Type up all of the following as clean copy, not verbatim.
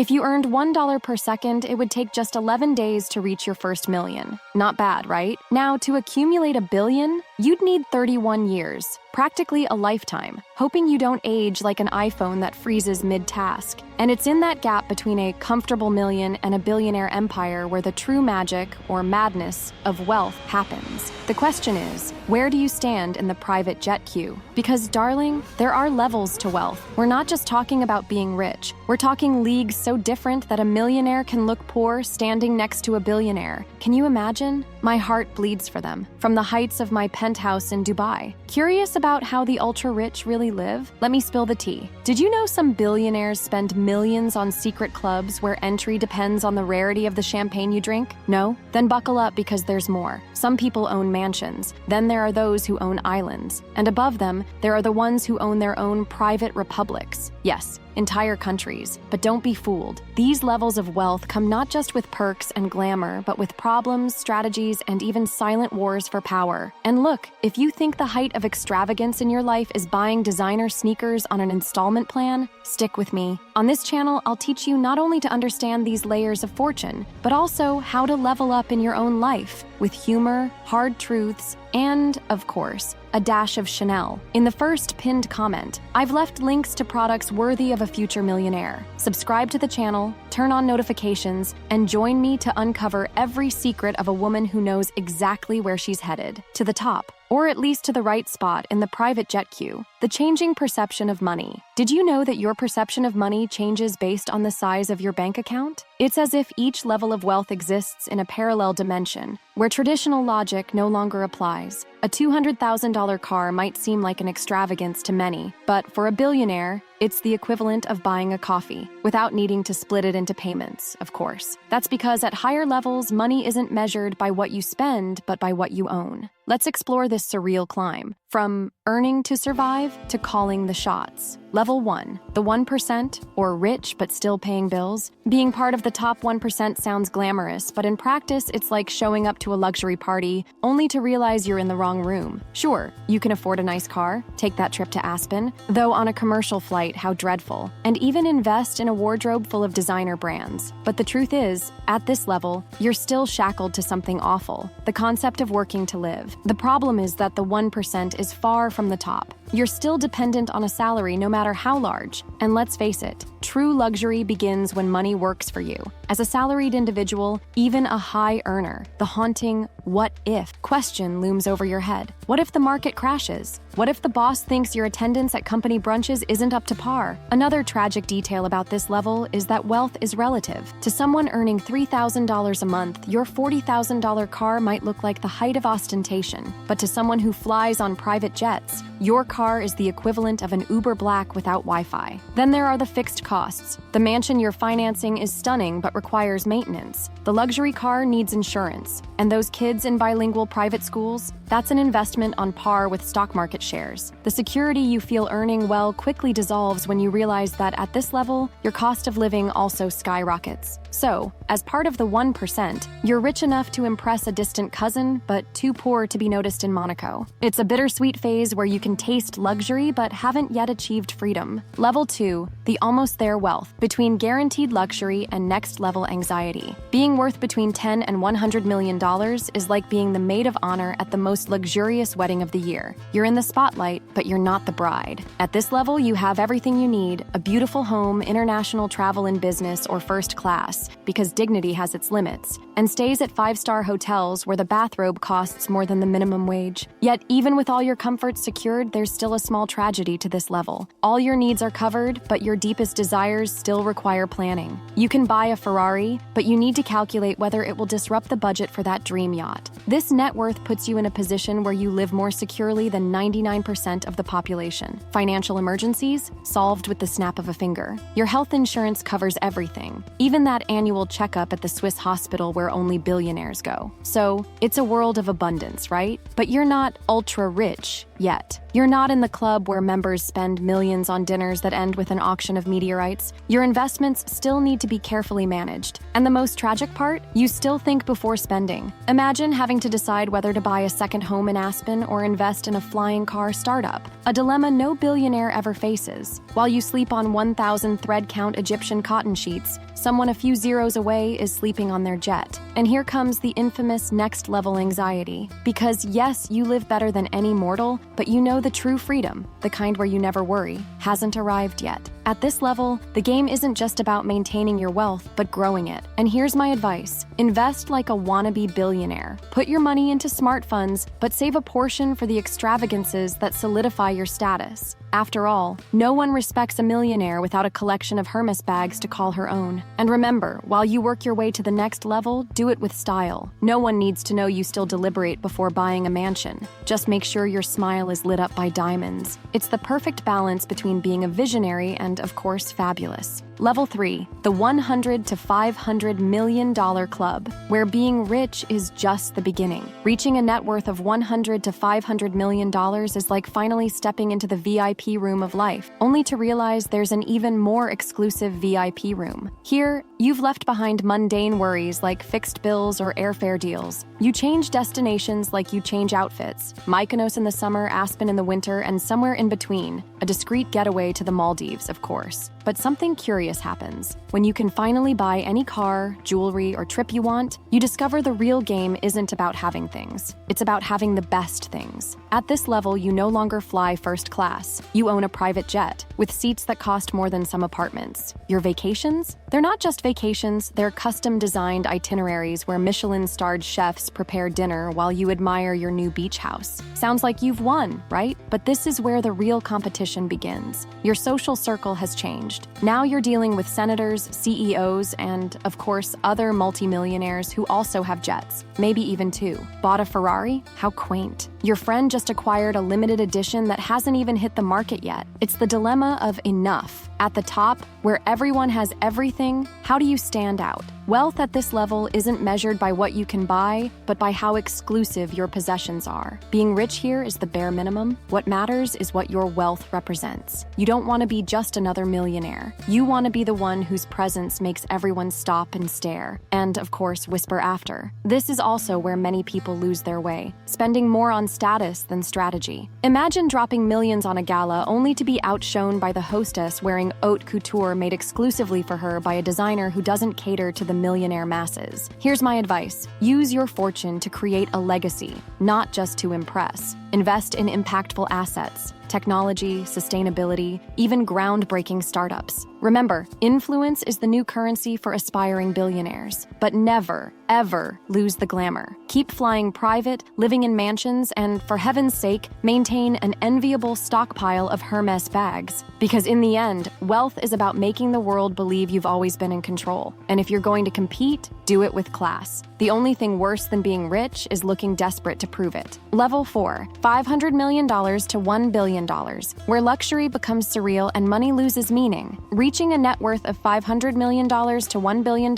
If you earned $1 per second, it would take just 11 days to reach your first million. Not bad, right? Now, to accumulate a billion, you'd need 31 years, practically a lifetime, hoping you don't age like an iPhone that freezes mid-task. And it's in that gap between a comfortable million and a billionaire empire where the true magic, or madness, of wealth happens. The question is, where do you stand in the private jet queue? Because, darling, there are levels to wealth. We're not just talking about being rich. We're talking leagues so different that a millionaire can look poor standing next to a billionaire. Can you imagine? My heart bleeds for them, from the heights of my penthouse in Dubai. Curious about how the ultra-rich really live? Let me spill the tea. Did you know some billionaires spend millions on secret clubs where entry depends on the rarity of the champagne you drink? No? Then buckle up because there's more. Some people own mansions. Then there are those who own islands. And above them, there are the ones who own their own private republics. Yes, entire countries. But don't be fooled. These levels of wealth come not just with perks and glamour, but with problems, strategies, and even silent wars for power. And look, if you think the height of extravagance in your life is buying designer sneakers on an installment plan, stick with me. On this channel, I'll teach you not only to understand these layers of fortune, but also how to level up in your own life with humor, hard truths, and, of course, a dash of Chanel. In the first pinned comment, I've left links to products worthy of a future millionaire. Subscribe to the channel, turn on notifications, and join me to uncover every secret of a woman who knows exactly where she's headed, to the top, or at least to the right spot in the private jet queue. The changing perception of money. Did you know that your perception of money changes based on the size of your bank account? It's as if each level of wealth exists in a parallel dimension, where traditional logic no longer applies. A $200,000 car might seem like an extravagance to many, but for a billionaire, it's the equivalent of buying a coffee, without needing to split it into payments, of course. That's because at higher levels, money isn't measured by what you spend, but by what you own. Let's explore this surreal climb, from earning to survive to calling the shots. Level 1, the 1%, or rich but still paying bills. Being part of the top 1% sounds glamorous, but in practice, it's like showing up to a luxury party only to realize you're in the wrong room. Sure, you can afford a nice car, take that trip to Aspen, though on a commercial flight, how dreadful, and even invest in a wardrobe full of designer brands. But the truth is, at this level, you're still shackled to something awful, the concept of working to live. The problem is that the 1% is far from the top. You're still dependent on a salary no matter how large. And let's face it, true luxury begins when money works for you. As a salaried individual, even a high earner, the haunting "what if" question looms over your head. What if the market crashes? What if the boss thinks your attendance at company brunches isn't up to par? Another tragic detail about this level is that wealth is relative. To someone earning $3,000 a month, your $40,000 car might look like the height of ostentation. But to someone who flies on private jets, your car is the equivalent of an Uber Black without Wi-Fi. Then there are the fixed costs. The mansion you're financing is stunning but requires maintenance. The luxury car needs insurance. And those kids in bilingual private schools, that's an investment on par with stock market shares. The security you feel earning well quickly dissolves when you realize that at this level, your cost of living also skyrockets. So, as part of the 1%, you're rich enough to impress a distant cousin, but too poor to be noticed in Monaco. It's a bittersweet phase where you can taste luxury but haven't yet achieved freedom. Level 2, the almost there wealth, between guaranteed luxury and next-level anxiety. Being worth between $10 and $100 million is like being the maid of honor at the most luxurious wedding of the year. You're in the spotlight, but you're not the bride. At this level, you have everything you need: a beautiful home, international travel in business, or first class, because dignity has its limits, and stays at 5-star hotels where the bathrobe costs more than the minimum wage. Yet, even with all your comforts secured, there's still a small tragedy to this level. All your needs are covered, but your deepest desires still require planning. You can buy a Ferrari, but you need to calculate whether it will disrupt the budget for that dream yacht. This net worth puts you in a position where you live more securely than 99% of the population. Financial emergencies? Solved with the snap of a finger. Your health insurance covers everything, even that annual checkup at the Swiss hospital where only billionaires go. So, it's a world of abundance, right? But you're not ultra rich yet. You're not not in the club where members spend millions on dinners that end with an auction of meteorites. Your investments still need to be carefully managed. And the most tragic part? You still think before spending. Imagine having to decide whether to buy a second home in Aspen or invest in a flying car startup, a dilemma no billionaire ever faces. While you sleep on 1,000 thread count Egyptian cotton sheets, someone a few zeros away is sleeping on their jet. And here comes the infamous next-level anxiety. Because yes, you live better than any mortal, but you know the true freedom, the kind where you never worry, hasn't arrived yet. At this level, the game isn't just about maintaining your wealth, but growing it. And here's my advice. Invest like a wannabe billionaire. Put your money into smart funds, but save a portion for the extravagances that solidify your status. After all, no one respects a millionaire without a collection of Hermes bags to call her own. And remember, while you work your way to the next level, do it with style. No one needs to know you still deliberate before buying a mansion. Just make sure your smile is lit up by diamonds. It's the perfect balance between being a visionary and, of course, fabulous. Level 3, the $100 to $500 million club, where being rich is just the beginning. Reaching a net worth of $100 to $500 million is like finally stepping into the VIP room of life, only to realize there's an even more exclusive VIP room. Here, you've left behind mundane worries like fixed bills or airfare deals. You change destinations like you change outfits. Mykonos in the summer, Aspen in the winter, and somewhere in between. A discreet getaway to the Maldives, of course. But something curious happens. When you can finally buy any car, jewelry, or trip you want, you discover the real game isn't about having things. It's about having the best things. At this level, you no longer fly first class. You own a private jet, with seats that cost more than some apartments. Your vacations? They're not just vacations, they're custom-designed itineraries where Michelin-starred chefs prepare dinner while you admire your new beach house. Sounds like you've won, right? But this is where the real competition begins. Your social circle has changed. Now you're dealing with senators, CEOs, and, of course, other multimillionaires who also have jets, maybe even two. Bought a Ferrari? How quaint. Your friend just acquired a limited edition that hasn't even hit the market yet. It's the dilemma of enough. At the top, where everyone has everything, how do you stand out? Wealth at this level isn't measured by what you can buy, but by how exclusive your possessions are. Being rich here is the bare minimum. What matters is what your wealth represents. You don't want to be just another millionaire. You want to be the one whose presence makes everyone stop and stare, and, of course, whisper after. This is also where many people lose their way, spending more on status than strategy. Imagine dropping millions on a gala only to be outshone by the hostess wearing haute couture made exclusively for her by a designer who doesn't cater to the millionaire masses. Here's my advice. Use your fortune to create a legacy, not just to impress. Invest in impactful assets, technology, sustainability, even groundbreaking startups. Remember, influence is the new currency for aspiring billionaires. But never, ever lose the glamour. Keep flying private, living in mansions, and, for heaven's sake, maintain an enviable stockpile of Hermes bags. Because in the end, wealth is about making the world believe you've always been in control. And if you're going to compete, do it with class. The only thing worse than being rich is looking desperate to prove it. Level 4, $500 million to $1 billion, where luxury becomes surreal and money loses meaning. Reaching a net worth of $500 million to $1 billion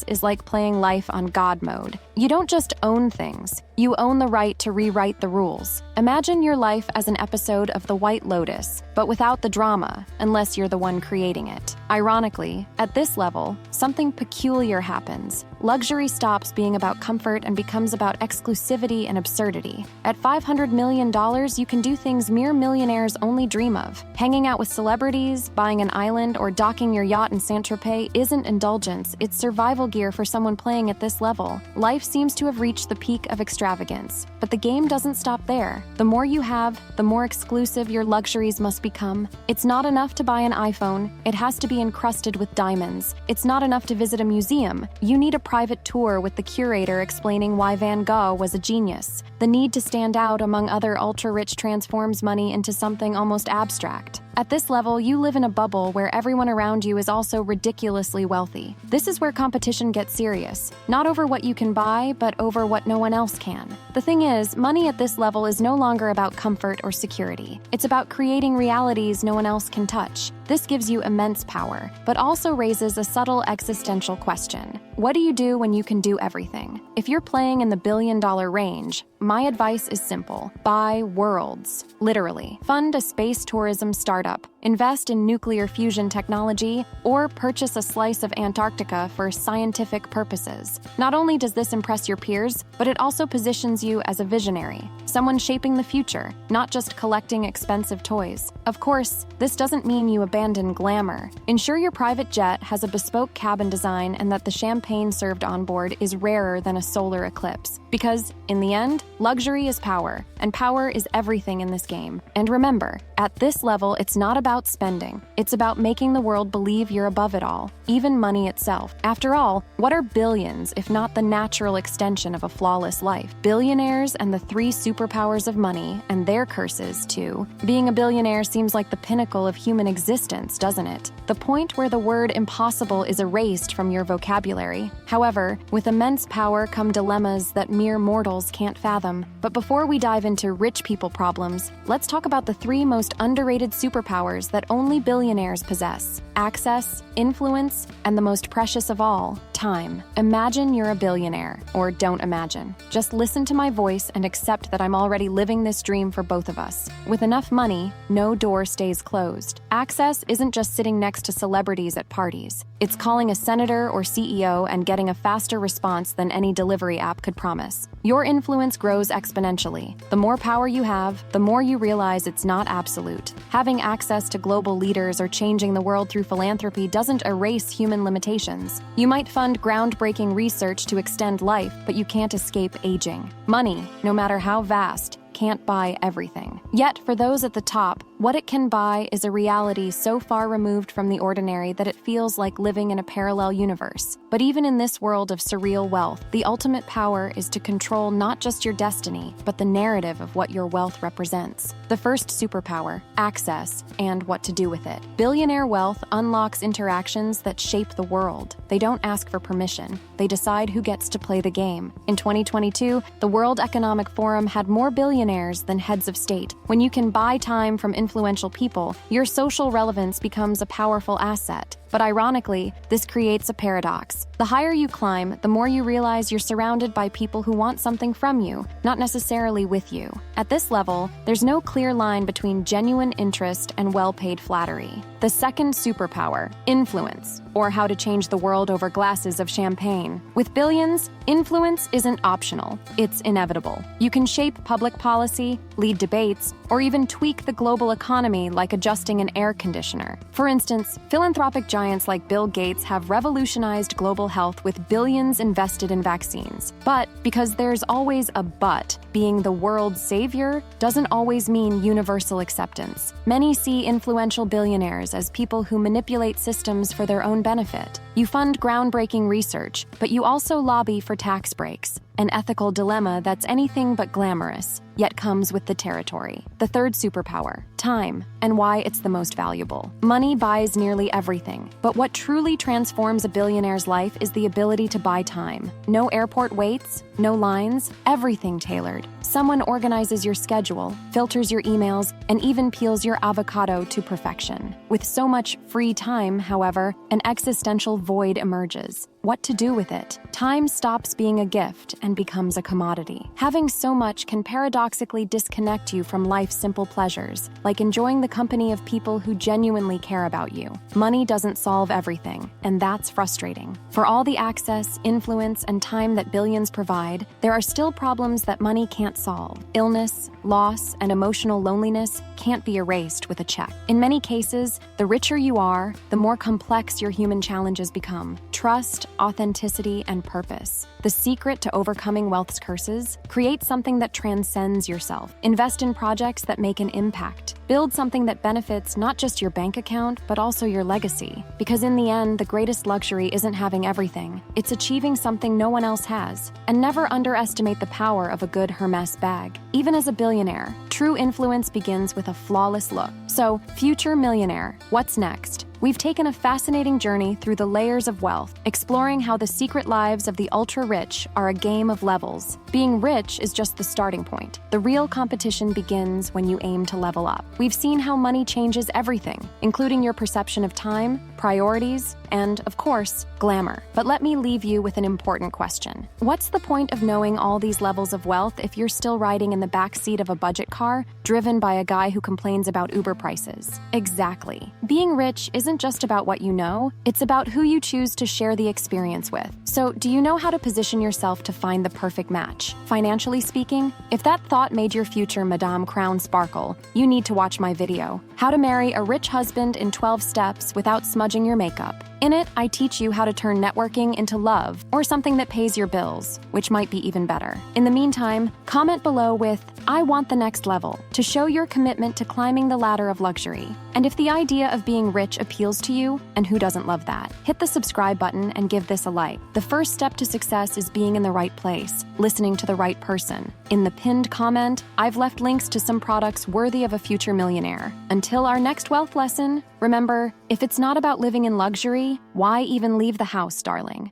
is like playing life on God mode. You don't just own things, you own the right to rewrite the rules. Imagine your life as an episode of The White Lotus, but without the drama, unless you're the one creating it. Ironically, at this level, something peculiar happens. Luxury stops being about comfort and becomes about exclusivity and absurdity. At $500 million, you can do things mere millionaires only dream of. Hanging out with celebrities, buying an island, or docking your yacht in Saint-Tropez isn't indulgence, it's survival gear for someone playing at this level. Life seems to have reached the peak of extravagance, but the game doesn't stop there. The more you have, the more exclusive your luxuries must become. It's not enough to buy an iPhone, it has to be encrusted with diamonds. It's not enough to visit a museum, you need a private tour with the curator explaining why Van Gogh was a genius. The need to stand out among other ultra-rich transforms money into something almost abstract. At this level, you live in a bubble where everyone around you is also ridiculously wealthy. This is where competition gets serious, not over what you can buy, but over what no one else can. The thing is, money at this level is no longer about comfort or security. It's about creating realities no one else can touch. This gives you immense power, but also raises a subtle existential question. What do you do when you can do everything? If you're playing in the billion-dollar range, my advice is simple. Buy worlds. Literally. Fund a space tourism startup, invest in nuclear fusion technology, or purchase a slice of Antarctica for scientific purposes. Not only does this impress your peers, but it also positions you as a visionary, someone shaping the future, not just collecting expensive toys. Of course, this doesn't mean you abandon glamour. Ensure your private jet has a bespoke cabin design and that the champagne served on board is rarer than a solar eclipse. Because, in the end, luxury is power, and power is everything in this game. And remember, at this level, it's not about spending. It's about making the world believe you're above it all, even money itself. After all, what are billions if not the natural extension of a flawless life? Billionaires and the 3 superpowers of money, and their curses, too. Being a billionaire seems like the pinnacle of human existence, doesn't it? The point where the word impossible is erased from your vocabulary. However, with immense power come dilemmas that mere mortals can't fathom. But before we dive into rich people problems, let's talk about the 3 most underrated superpowers that only billionaires possess: access, influence, and the most precious of all, time. Imagine you're a billionaire, or don't imagine. Just listen to my voice and accept that I'm already living this dream for both of us. With enough money, no door stays closed. Access isn't just sitting next to celebrities at parties. It's calling a senator or CEO and getting a faster response than any delivery app could promise. Your influence grows exponentially. The more power you have, the more you realize it's not absolute. Having access to global leaders or changing the world through philanthropy doesn't erase human limitations. You might fund groundbreaking research to extend life, but you can't escape aging. Money, no matter how vast, can't buy everything. Yet, for those at the top, what it can buy is a reality so far removed from the ordinary that it feels like living in a parallel universe. But even in this world of surreal wealth, the ultimate power is to control not just your destiny, but the narrative of what your wealth represents. The first superpower, access, and what to do with it. Billionaire wealth unlocks interactions that shape the world. They don't ask for permission. They decide who gets to play the game. In 2022, the World Economic Forum had more billionaires than heads of state. When you can buy time from influential people, your social relevance becomes a powerful asset. But ironically, this creates a paradox. The higher you climb, the more you realize you're surrounded by people who want something from you, not necessarily with you. At this level, there's no clear line between genuine interest and well-paid flattery. The second superpower, influence, or how to change the world over glasses of champagne. With billions, influence isn't optional, it's inevitable. You can shape public policy, lead debates, or even tweak the global economy like adjusting an air conditioner. For instance, philanthropic giants like Bill Gates have revolutionized global health with billions invested in vaccines. But because there's always a but, being the world's savior doesn't always mean universal acceptance. Many see influential billionaires as people who manipulate systems for their own benefit. You fund groundbreaking research, but you also lobby for tax breaks, an ethical dilemma that's anything but glamorous, yet comes with the territory. The third superpower, time, and why it's the most valuable. Money buys nearly everything, but what truly transforms a billionaire's life is the ability to buy time. No airport waits, no lines, everything tailored. Someone organizes your schedule, filters your emails, and even peels your avocado to perfection. With so much free time, however, an existential void emerges. What to do with it? Time stops being a gift and becomes a commodity. Having so much can paradoxically disconnect you from life's simple pleasures, like enjoying the company of people who genuinely care about you. Money doesn't solve everything, and that's frustrating. For all the access, influence, and time that billions provide, there are still problems that money can't solve. Illness, loss, and emotional loneliness can't be erased with a check. In many cases, the richer you are, the more complex your human challenges become. Trust, authenticity, and purpose. The secret to overcoming wealth's curses? Create something that transcends yourself. Invest in projects that make an impact. Build something that benefits not just your bank account, but also your legacy. Because in the end, the greatest luxury isn't having everything. It's achieving something no one else has. And never underestimate the power of a good Hermes bag. Even as a billionaire, true influence begins with a flawless look. So, future millionaire, what's next? We've taken a fascinating journey through the layers of wealth, exploring how the secret lives of the ultra-rich are a game of levels. Being rich is just the starting point. The real competition begins when you aim to level up. We've seen how money changes everything, including your perception of time, priorities, and, of course, glamour. But let me leave you with an important question. What's the point of knowing all these levels of wealth if you're still riding in the backseat of a budget car, driven by a guy who complains about Uber prices? Exactly. Being rich isn't just about what you know, it's about who you choose to share the experience with. So, do you know how to position yourself to find the perfect match? Financially speaking, if that thought made your future Madame Crown sparkle, you need to watch my video, How to Marry a Rich Husband in 12 Steps Without Smudging Your Makeup. In it, I teach you how to turn networking into love, or something that pays your bills, which might be even better. In the meantime, comment below with, "I want the next level," to show your commitment to climbing the ladder of luxury. And if the idea of being rich appeals to you, and who doesn't love that, hit the subscribe button and give this a like. The first step to success is being in the right place, listening to the right person. In the pinned comment, I've left links to some products worthy of a future millionaire. Until our next wealth lesson, remember, if it's not about living in luxury, why even leave the house, darling?